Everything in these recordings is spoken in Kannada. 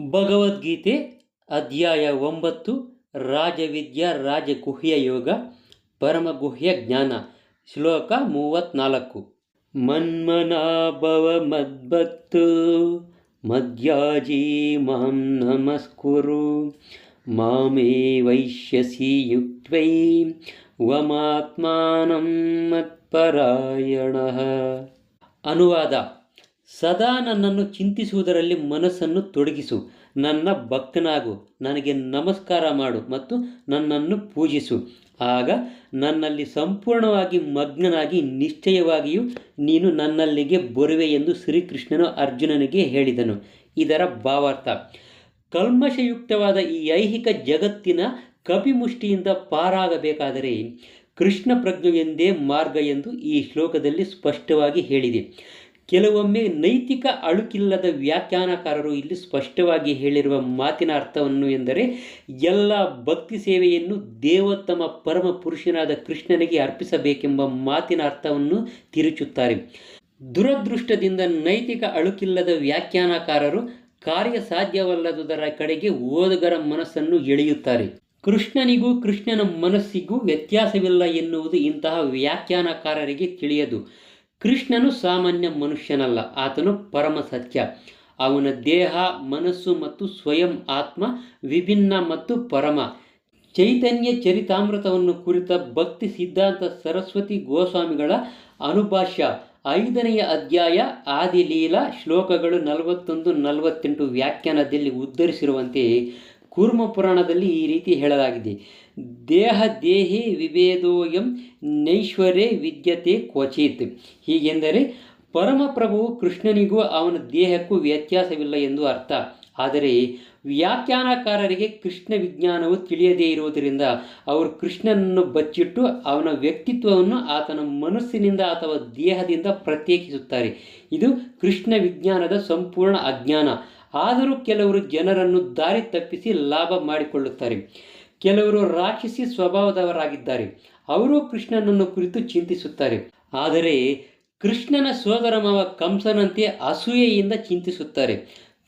ಭಗವದ್ಗೀತೆ ಅಧ್ಯಾಯ 9 ರಾಜವಿದ್ಯಾ ರಾಜಗುಹ್ಯ ಯೋಗ ಪರಮಗುಹ್ಯ ಜ್ಞಾನ ಶ್ಲೋಕ 34 ಮನ್ಮನಾಭವ ಮದ್ಭಕ್ತೋ ಮದ್ಯಾಜೀ ಮಾಂ ನಮಸ್ಕುರು ಮಾಮೇ ವೈಶ್ಯಸಿ ಯುಕ್ತೈ ವಮಾತ್ಮಾನಂ ಮತ್ಪರಾಯಣಃ. ಅನುವಾದ: ಸದಾ ನನ್ನನ್ನು ಚಿಂತಿಸುವುದರಲ್ಲಿ ಮನಸ್ಸನ್ನು ತೊಡಗಿಸು, ನನ್ನ ಭಕ್ತನಾಗು, ನನಗೆ ನಮಸ್ಕಾರ ಮಾಡು ಮತ್ತು ನನ್ನನ್ನು ಪೂಜಿಸು. ಆಗ ನನ್ನಲ್ಲಿ ಸಂಪೂರ್ಣವಾಗಿ ಮಗ್ನನಾಗಿ ನಿಶ್ಚಯವಾಗಿಯೂ ನೀನು ನನ್ನಲ್ಲಿಗೆ ಬರುವೆ ಎಂದು ಶ್ರೀಕೃಷ್ಣನು ಅರ್ಜುನನಿಗೆ ಹೇಳಿದನು. ಇದರ ಭಾವಾರ್ಥ: ಕಲ್ಮಶಯುಕ್ತವಾದ ಈ ಐಹಿಕ ಜಗತ್ತಿನ ಕಪಿಮುಷ್ಟಿಯಿಂದ ಪಾರಾಗಬೇಕಾದರೆ ಕೃಷ್ಣ ಪ್ರಜ್ಞೆಯೊಂದೇ ಮಾರ್ಗ ಎಂದು ಈ ಶ್ಲೋಕದಲ್ಲಿ ಸ್ಪಷ್ಟವಾಗಿ ಹೇಳಿದೆ. ಕೆಲವೊಮ್ಮೆ ನೈತಿಕ ಅಳುಕಿಲ್ಲದ ವ್ಯಾಖ್ಯಾನಕಾರರು ಇಲ್ಲಿ ಸ್ಪಷ್ಟವಾಗಿ ಹೇಳಿರುವ ಮಾತಿನ ಅರ್ಥವನ್ನು ಎಂದರೆ ಎಲ್ಲ ಭಕ್ತಿ ಸೇವೆಯನ್ನು ದೇವೋತ್ತಮ ಪರಮ ಪುರುಷನಾದ ಕೃಷ್ಣನಿಗೆ ಅರ್ಪಿಸಬೇಕೆಂಬ ಮಾತಿನ ಅರ್ಥವನ್ನು ತಿರುಚುತ್ತಾರೆ. ದುರದೃಷ್ಟದಿಂದ ನೈತಿಕ ಅಳುಕಿಲ್ಲದ ವ್ಯಾಖ್ಯಾನಕಾರರು ಕಾರ್ಯಸಾಧ್ಯವಲ್ಲದುದರ ಕಡೆಗೆ ಓದುಗರ ಮನಸ್ಸನ್ನು ಎಳೆಯುತ್ತಾರೆ. ಕೃಷ್ಣನಿಗೂ ಕೃಷ್ಣನ ಮನಸ್ಸಿಗೂ ವ್ಯತ್ಯಾಸವಿಲ್ಲ ಎನ್ನುವುದು ಇಂತಹ ವ್ಯಾಖ್ಯಾನಕಾರರಿಗೆ ತಿಳಿಯದು. ಕೃಷ್ಣನು ಸಾಮಾನ್ಯ ಮನುಷ್ಯನಲ್ಲ, ಆತನು ಪರಮ ಸತ್ಯ. ಅವನ ದೇಹ, ಮನಸ್ಸು ಮತ್ತು ಸ್ವಯಂ ಆತ್ಮ ವಿಭಿನ್ನ ಮತ್ತು ಪರಮ. ಚೈತನ್ಯ ಚರಿತಾಮೃತವನ್ನು ಕುರಿತ ಭಕ್ತಿ ಸಿದ್ಧಾಂತ ಸರಸ್ವತಿ ಗೋಸ್ವಾಮಿಗಳ ಅನುಭಾಷ್ಯ 5ನೇ ಅಧ್ಯಾಯ ಆದಿಲೀಲಾ ಶ್ಲೋಕಗಳು 41-48 ವ್ಯಾಖ್ಯಾನದಲ್ಲಿ ಉದ್ಧರಿಸಿರುವಂತೆ ಕೂರ್ಮ ಪುರಾಣದಲ್ಲಿ ಈ ರೀತಿ ಹೇಳಲಾಗಿದೆ: ದೇಹ ದೇಹೇ ವಿಭೇದೋಯಂ ನೈಶ್ವರ್ಯೇ ವಿದ್ಯತೆ ಕ್ವಚಿತ್. ಹೀಗೆಂದರೆ ಪರಮಪ್ರಭುವು ಕೃಷ್ಣನಿಗೂ ಅವನ ದೇಹಕ್ಕೂ ವ್ಯತ್ಯಾಸವಿಲ್ಲ ಎಂದು ಅರ್ಥ. ಆದರೆ ವ್ಯಾಖ್ಯಾನಕಾರರಿಗೆ ಕೃಷ್ಣ ವಿಜ್ಞಾನವು ತಿಳಿಯದೇ ಇರುವುದರಿಂದ ಅವರು ಕೃಷ್ಣನನ್ನು ಬಚ್ಚಿಟ್ಟು ಅವನ ವ್ಯಕ್ತಿತ್ವವನ್ನು ಆತನ ಮನಸ್ಸಿನಿಂದ ಅಥವಾ ದೇಹದಿಂದ ಪ್ರತ್ಯೇಕಿಸುತ್ತಾರೆ. ಇದು ಕೃಷ್ಣ ವಿಜ್ಞಾನದ ಸಂಪೂರ್ಣ ಅಜ್ಞಾನ. ಆದರೂ ಕೆಲವರು ಜನರನ್ನು ದಾರಿ ತಪ್ಪಿಸಿ ಲಾಭ ಮಾಡಿಕೊಳ್ಳುತ್ತಾರೆ. ಕೆಲವರು ರಾಕ್ಷಸಿ ಸ್ವಭಾವದವರಾಗಿದ್ದಾರೆ. ಅವರು ಕೃಷ್ಣನನ್ನು ಕುರಿತು ಚಿಂತಿಸುತ್ತಾರೆ, ಆದರೆ ಕೃಷ್ಣನ ಸೋದರ ಮಾವ ಕಂಸನಂತೆ ಅಸೂಯೆಯಿಂದ ಚಿಂತಿಸುತ್ತಾರೆ.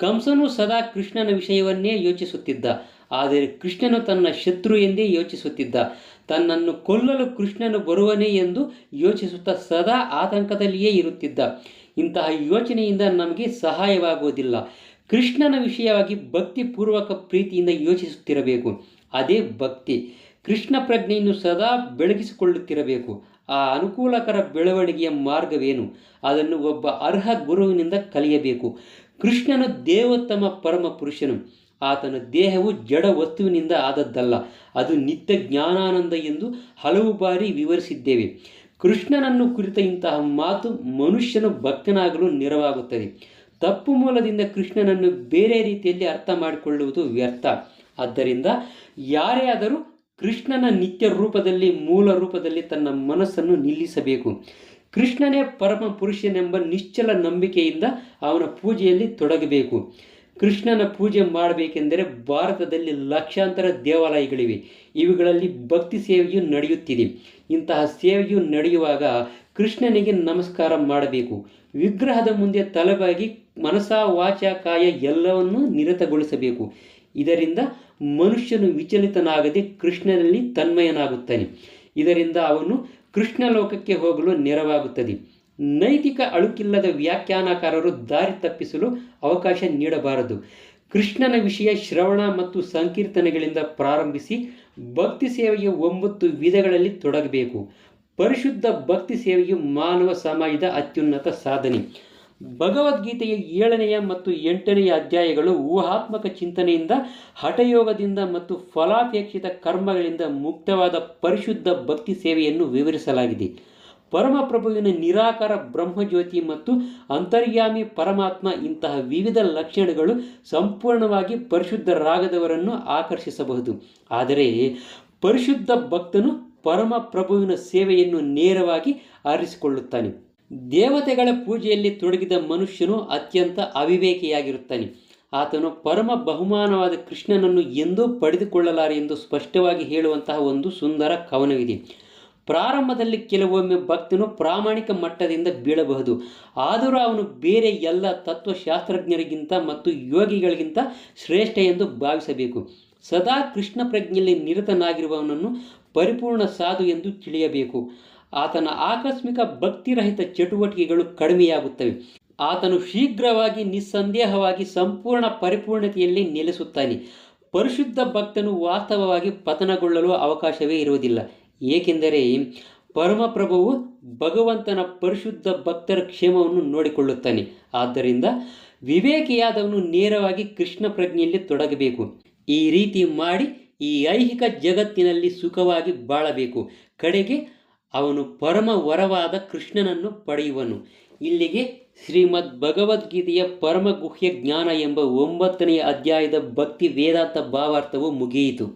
ಕಂಸನು ಸದಾ ಕೃಷ್ಣನ ವಿಷಯವನ್ನೇ ಯೋಚಿಸುತ್ತಿದ್ದ, ಆದರೆ ಕೃಷ್ಣನು ತನ್ನ ಶತ್ರು ಎಂದೇ ಯೋಚಿಸುತ್ತಿದ್ದ. ತನ್ನನ್ನು ಕೊಲ್ಲಲು ಕೃಷ್ಣನು ಬರುವನೇ ಎಂದು ಯೋಚಿಸುತ್ತಾ ಸದಾ ಆತಂಕದಲ್ಲಿಯೇ ಇರುತ್ತಿದ್ದ. ಇಂತಹ ಯೋಚನೆಯಿಂದ ನಮಗೆ ಸಹಾಯವಾಗುವುದಿಲ್ಲ. ಕೃಷ್ಣನ ವಿಷಯವಾಗಿ ಭಕ್ತಿಪೂರ್ವಕ ಪ್ರೀತಿಯಿಂದ ಯೋಚಿಸುತ್ತಿರಬೇಕು. ಅದೇ ಭಕ್ತಿ. ಕೃಷ್ಣ ಪ್ರಜ್ಞೆಯನ್ನು ಸದಾ ಬೆಳಗಿಸಿಕೊಳ್ಳುತ್ತಿರಬೇಕು. ಆ ಅನುಕೂಲಕರ ಬೆಳವಣಿಗೆಯ ಮಾರ್ಗವೇನು? ಅದನ್ನು ಒಬ್ಬ ಅರ್ಹ ಗುರುವಿನಿಂದ ಕಲಿಯಬೇಕು. ಕೃಷ್ಣನು ದೇವೋತ್ತಮ ಪರಮ ಪುರುಷನು. ಆತನ ದೇಹವು ಜಡ ವಸ್ತುವಿನಿಂದ ಆದದ್ದಲ್ಲ, ಅದು ನಿತ್ಯ ಜ್ಞಾನಾನಂದ ಎಂದು ಹಲವು ಬಾರಿ ವಿವರಿಸಿದ್ದೇವೆ. ಕೃಷ್ಣನನ್ನು ಕುರಿತ ಇಂತಹ ಮಾತು ಮನುಷ್ಯನು ಭಕ್ತನಾಗಲು ನೆರವಾಗುತ್ತದೆ. ತಪ್ಪು ಮೂಲದಿಂದ ಕೃಷ್ಣನನ್ನು ಬೇರೆ ರೀತಿಯಲ್ಲಿ ಅರ್ಥ ಮಾಡಿಕೊಳ್ಳುವುದು ವ್ಯರ್ಥ. ಆದ್ದರಿಂದ ಯಾರೇ ಆದರೂ ಕೃಷ್ಣನ ನಿತ್ಯ ರೂಪದಲ್ಲಿ, ಮೂಲ ರೂಪದಲ್ಲಿ ತನ್ನ ಮನಸ್ಸನ್ನು ನಿಲ್ಲಿಸಬೇಕು. ಕೃಷ್ಣನೇ ಪರಮ ಪುರುಷನೆಂಬ ನಿಶ್ಚಲ ನಂಬಿಕೆಯಿಂದ ಅವನ ಪೂಜೆಯಲ್ಲಿ ತೊಡಗಬೇಕು. ಕೃಷ್ಣನ ಪೂಜೆ ಮಾಡಬೇಕೆಂದರೆ ಭಾರತದಲ್ಲಿ ಲಕ್ಷಾಂತರ ದೇವಾಲಯಗಳಿವೆ. ಇವುಗಳಲ್ಲಿ ಭಕ್ತಿ ಸೇವೆಯು ನಡೆಯುತ್ತಿದೆ. ಇಂತಹ ಸೇವೆಯು ನಡೆಯುವಾಗ ಕೃಷ್ಣನಿಗೆ ನಮಸ್ಕಾರ ಮಾಡಬೇಕು. ವಿಗ್ರಹದ ಮುಂದೆ ತಲೆಬಾಗಿ ಮನಸ ವಾಚ ಕಾಯ ಎಲ್ಲವನ್ನೂ ನಿರತಗೊಳಿಸಬೇಕು. ಇದರಿಂದ ಮನುಷ್ಯನು ವಿಚಲಿತನಾಗದೆ ಕೃಷ್ಣನಲ್ಲಿ ತನ್ಮಯನಾಗುತ್ತಾನೆ. ಇದರಿಂದ ಅವನು ಕೃಷ್ಣ ಲೋಕಕ್ಕೆ ಹೋಗಲು ನೆರವಾಗುತ್ತದೆ. ನೈತಿಕ ಅಳುಕಿಲ್ಲದ ವ್ಯಾಖ್ಯಾನಕಾರರು ದಾರಿ ತಪ್ಪಿಸಲು ಅವಕಾಶ ನೀಡಬಾರದು. ಕೃಷ್ಣನ ವಿಷಯ ಶ್ರವಣ ಮತ್ತು ಸಂಕೀರ್ತನೆಗಳಿಂದ ಪ್ರಾರಂಭಿಸಿ ಭಕ್ತಿ ಸೇವೆಯ 9 ವಿಧಗಳಲ್ಲಿ ತೊಡಗಬೇಕು. ಪರಿಶುದ್ಧ ಭಕ್ತಿ ಸೇವೆಯು ಮಾನವ ಸಮಾಜದ ಅತ್ಯುನ್ನತ ಸಾಧನೆ. ಭಗವದ್ಗೀತೆಯ 7ನೇ ಮತ್ತು 8ನೇ ಅಧ್ಯಾಯಗಳು ಊಹಾತ್ಮಕ ಚಿಂತನೆಯಿಂದ, ಹಠಯೋಗದಿಂದ ಮತ್ತು ಫಲಾಪೇಕ್ಷಿತ ಕರ್ಮಗಳಿಂದ ಮುಕ್ತವಾದ ಪರಿಶುದ್ಧ ಭಕ್ತಿ ಸೇವೆಯನ್ನು ವಿವರಿಸಲಾಗಿದೆ. ಪರಮಪ್ರಭುವಿನ ನಿರಾಕಾರ ಬ್ರಹ್ಮಜ್ಯೋತಿ ಮತ್ತು ಅಂತರ್ಯಾಮಿ ಪರಮಾತ್ಮ ಇಂತಹ ವಿವಿಧ ಲಕ್ಷಣಗಳು ಸಂಪೂರ್ಣವಾಗಿ ಪರಿಶುದ್ಧರಾಗದವರನ್ನು ಆಕರ್ಷಿಸಬಹುದು. ಆದರೆ ಪರಿಶುದ್ಧ ಭಕ್ತನು ಪರಮಪ್ರಭುವಿನ ಸೇವೆಯನ್ನು ನೇರವಾಗಿ ಆರಿಸಿಕೊಳ್ಳುತ್ತಾನೆ. ದೇವತೆಗಳ ಪೂಜೆಯಲ್ಲಿ ತೊಡಗಿದ ಮನುಷ್ಯನು ಅತ್ಯಂತ ಅವಿವೇಕಿಯಾಗಿರುತ್ತಾನೆ. ಆತನು ಪರಮ ಬಹುಮಾನವಾದ ಕೃಷ್ಣನನ್ನು ಎಂದೂ ಪಡೆದುಕೊಳ್ಳಲಾರೆ ಎಂದು ಸ್ಪಷ್ಟವಾಗಿ ಹೇಳುವಂತಹ ಒಂದು ಸುಂದರ ಕವನವಿದೆ. ಪ್ರಾರಂಭದಲ್ಲಿ ಕೆಲವೊಮ್ಮೆ ಭಕ್ತನು ಪ್ರಾಮಾಣಿಕ ಮಟ್ಟದಿಂದ ಬೀಳಬಹುದು, ಆದರೂ ಅವನು ಬೇರೆ ಎಲ್ಲ ತತ್ವಶಾಸ್ತ್ರಜ್ಞರಿಗಿಂತ ಮತ್ತು ಯೋಗಿಗಳಿಗಿಂತ ಶ್ರೇಷ್ಠ ಎಂದು ಭಾವಿಸಬೇಕು. ಸದಾ ಕೃಷ್ಣ ಪ್ರಜ್ಞೆಯಲ್ಲಿ ನಿರತನಾಗಿರುವವನನ್ನು ಪರಿಪೂರ್ಣ ಸಾಧು ಎಂದು ತಿಳಿಯಬೇಕು. ಆತನ ಆಕಸ್ಮಿಕ ಭಕ್ತಿರಹಿತ ಚಟುವಟಿಕೆಗಳು ಕಡಿಮೆಯಾಗುತ್ತವೆ. ಆತನು ಶೀಘ್ರವಾಗಿ ನಿಸ್ಸಂದೇಹವಾಗಿ ಸಂಪೂರ್ಣ ಪರಿಪೂರ್ಣತೆಯಲ್ಲಿ ನೆಲೆಸುತ್ತಾನೆ. ಪರಿಶುದ್ಧ ಭಕ್ತನು ವಾಸ್ತವವಾಗಿ ಪತನಗೊಳ್ಳಲು ಅವಕಾಶವೇ ಇರುವುದಿಲ್ಲ, ಏಕೆಂದರೆ ಪರಮಪ್ರಭುವು ಭಗವಂತನ ಪರಿಶುದ್ಧ ಭಕ್ತರ ಕ್ಷೇಮವನ್ನು ನೋಡಿಕೊಳ್ಳುತ್ತಾನೆ. ಆದ್ದರಿಂದ ವಿವೇಕಿಯಾದವನು ನೇರವಾಗಿ ಕೃಷ್ಣ ಪ್ರಜ್ಞೆಯಲ್ಲಿ ತೊಡಗಬೇಕು. ಈ ರೀತಿ ಮಾಡಿ ಈ ಐಹಿಕ ಜಗತ್ತಿನಲ್ಲಿ ಸುಖವಾಗಿ ಬಾಳಬೇಕು. ಕಡೆಗೆ ಅವನು ಪರಮ ವರವಾದ ಕೃಷ್ಣನನ್ನು ಪಡೆಯುವನು. ಇಲ್ಲಿಗೆ ಶ್ರೀಮದ್ ಭಗವದ್ಗೀತೆಯ ಪರಮ ಗುಹ್ಯ ಜ್ಞಾನ ಎಂಬ 9ನೇ ಅಧ್ಯಾಯದ ಭಕ್ತಿ ವೇದಾಂತ ಭಾವಾರ್ಥವು ಮುಗಿಯಿತು.